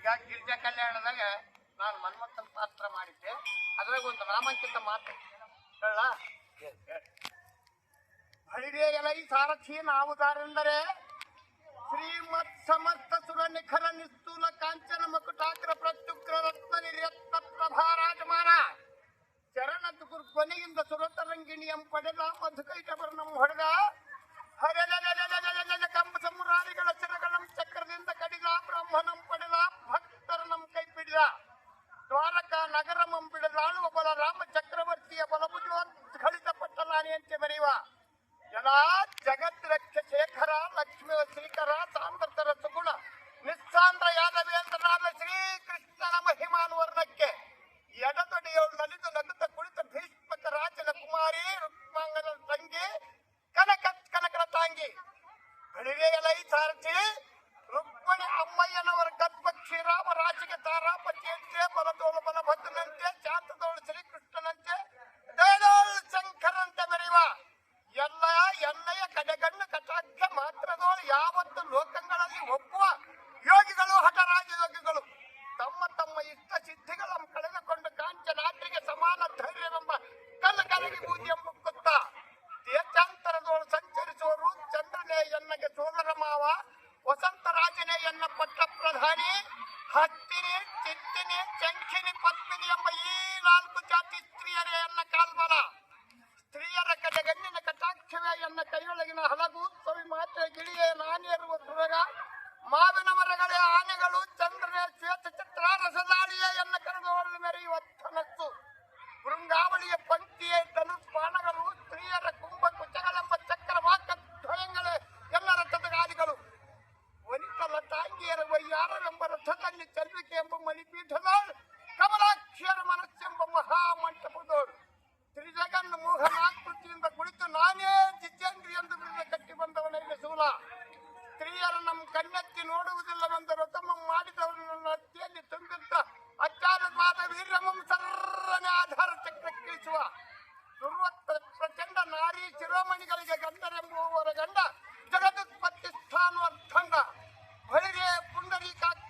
ಈಗ ಗಿರಿಜಾ ಕಲ್ಯಾಣದಾಗ ನಾನು ಮನ್ಮಥನ್ ಪಾತ್ರ ಮಾಡಿದ್ದೆ. ಅದ್ರಾಗ ಒಂದು ನಾಮಾಂಕಿತ ಮಾತು ಹೇಳ. ಹಳಿಗೆಗಳ ಈ ಸಾರಥಿ ನಾವುದಾರೆಂದರೆ ಶ್ರೀಮತ್ ಸಮಸ್ತ ಸುರ ನಿಖರ ನಿಸ್ತೂಲ ಕಾಂಚನ ಮಕುಟಾಗ್ರ ಪ್ರತ್ಯುಗ್ರ ರತ್ನ ನಿರ್ಯತ್ನ ಪ್ರಭಾ ರಾಜಮಾನ ಚರಣದ ಕೊನೆಯಿಂದ ಸುರತರಂಗಿಣಿಯಂ ಪಡೆದ ಮಧುಕೈಟವರ್ಣಂ ಹೊಡೆದ ಕಂಬ ಸಮುರಾರಿಗಳ ಚಿರಗಳಂ ಚಕ್ರದಿಂದ ಕಡಿದ ಬ್ರಹ್ಮನಂ ಪಡೆದ ಭಕ್ತರನಂ ಕೈಪಿಡಿದ ದ್ವಾರಕ ನಗರಮಂ ಬಿಡದಾಳುವ ಬಲ ರಾಮ ಚಕ್ರವರ್ತಿಯ ಬಲಭುಜೋದ್ಘಳಿತ ಪಟ್ಟಲಾನಿಯಂತೆ ಬರೆಯುವ ಎಲ್ಲ ಜಗತ್ ರಕ್ಷ ಶೇಖರ ಲಕ್ಷ್ಮೀ ಶ್ರೀಕರ ಸಾಂದ್ರತರ ಸುಗುಣ ನಿಸ್ಸಾಂದ್ರ ಯಾದವೇಂದ್ರನಾದ ಶ್ರೀಕೃಷ್ಣನ ಮಹಿಮಾನುವರ್ಣಕ್ಕೆ ಎಡದೊಡೆಯೋಳು ನಲಿದು ನಗುತ್ತ ಕುಳಿತ ಭೀಷ್ಮಕ ರಾಜನ ಕುಮಾರಿ ರುಕ್ಮಾಂಗನ ತಂಗಿ ಕನಕನ ತಾಂಗಿ ಹಳಿಗೆಯಲೈ ಸಾರಥಿ ರುಕ್ಮಣಿ ಅಮ್ಮಯ್ಯನವರ ಗರ್ಭಕ್ಷಿ ರಾಮ ರಾಜಿಗೆ ತಾರಾಪತಿಯಂತೆ ಬಲದೋಳು ಬಲಭದ್ರನಂತೆ ಶಾಂತದೋಳು ಶ್ರೀಕೃಷ್ಣನಂತೆ ದೇದೋಳು ಶಂಕರಂತೆ ಬೆರೆಯುವ ಎಲ್ಲ ಎಣ್ಣೆಯ ಕಡೆಗಣ್ಣು ಕಟಾಕ್ಷ ಮಾತ್ರದೋಳು ಯಾವತ್ತು ಲೋಕಗಳಲ್ಲಿ ಒಪ್ಪುವ ಯೋಗಿಗಳು ಹಠರಾಜ ಯೋಗಿಗಳು ತಮ್ಮ ತಮ್ಮ ಇಷ್ಟ ಸಿದ್ಧಿಗಳನ್ನು ಕಳೆದುಕೊಂಡು ಕಾಂಚನಾದ್ರಿಗೆ ಸಮಾನ ಧೈರ್ಯವೆಂಬ ಕಲಕಲಗಿ ಬೂದಿಯ ಮುಕ್ಕುತ್ತ ದೇಶಾಂತರದೋಳು ಸಂಚರಿಸುವರು ಚಂದ್ರನೇ ಎನ್ನಗೆ ಸೋದರ ಮಾವ ವಸಂತ ರಾಜನೇ ಎನ್ನ ಪಟ್ಟ ಪ್ರಧಾನಿ ಹತ್ತಿನಿ ಚಿತ್ತಿನಿ ಚಂಖಿನಿ ಪದ್ಮಿನಿ ಎಂಬ ಈ 4 ಜಾತಿ ಸ್ತ್ರೀಯರೇ ಎನ್ನ ಕಾಲ್ಬಲ ಸ್ತ್ರೀಯರ ಕಡೆಗಣ್ಣಿನ ಕಟಾಕ್ಷವೇ ಎನ್ನ ಕೈಯೊಳಗಿನ ಹಲಗು ಸವಿ ಮಾತೆ ಗಿಳಿಯೇ ನಾನೇರುವ ಸುರಗ ಮಾವಿನ ಮರಗಳೇ ಆನೆಗಳು ಚಂದ್ರನೇ ಶ್ವೇತ ಚಿತ್ರ ರಸದಾಳಿಯೇ ಎನ್ನ ಕರೆದೋಳು ಮೆರೆಯುವ ಧನಸ್ಸು ಬೃಂಗಾವಳಿಯ ಪಂಕ್ತಿಯೇ ಧನುಷ್ಪಾಣಗಳು ಸ್ತ್ರೀಯರ ಕುಂಭ ಕುಚಗಳೆಂಬ ಚಕ್ರವಾಕ ಧ್ವಯಗಳೇ ಎಲ್ಲ ರಥದ ಗಾಲಿಗಳು ವನಿತಲ ತಾಂಗಿಯರ ವಯ್ಯಾರವೆಂಬ ರಥದಲ್ಲಿ ಚಲ್ವಿಕೆ ಎಂಬ ಮಣಿಪೀಠದೋಳು ಕಮಲಾಕ್ಷಿಯರ ಮನಸ್ಸೆಂಬ ಮಹಾಮಂಟಪದೋಳು ತ್ರಿಜಗನ್ ಮೋಹನಾಕೃತಿಯಿಂದ ಕುಳಿತು ನಾನೇ ಜಿತೇಂದ್ರಿ ಎಂದು ಬಿರುದ ಕಟ್ಟಿ ಬಂದವನಿಗೆ ಸೂಲ ಸ್ತ್ರೀಯರ ನಮ್ಮ ಕಣ್ಣೆತ್ತಿ ನೋಡುವುದಿಲ್ಲವೆಂದರು ತಮ್ಮ ಮಾಡಿದವರನ್ನ ಅತ್ತಿಯಲ್ಲಿ ತುಂಬಿದ್ದ ಅಚ್ಚಾರವಾದ ವೀರ್ಯಮಂ ಸರ್ರನೆ ಆಧಾರ ಚಕ್ರ ಕೀಳಿಸುವ ಪ್ರಚಂಡ ನಾರಿ ಶಿರೋಮಣಿಗಳಿಗೆ ಗಂಡರೆಂಬುವವರ ಗಂಡ ಜಗದುತ್ಪತ್ತಿ ಸ್ಥಾನ ಅರ್ಥಂಡ ಬಳಿಗೆ ಪುಂಡರೀಕಾಕ್ಷ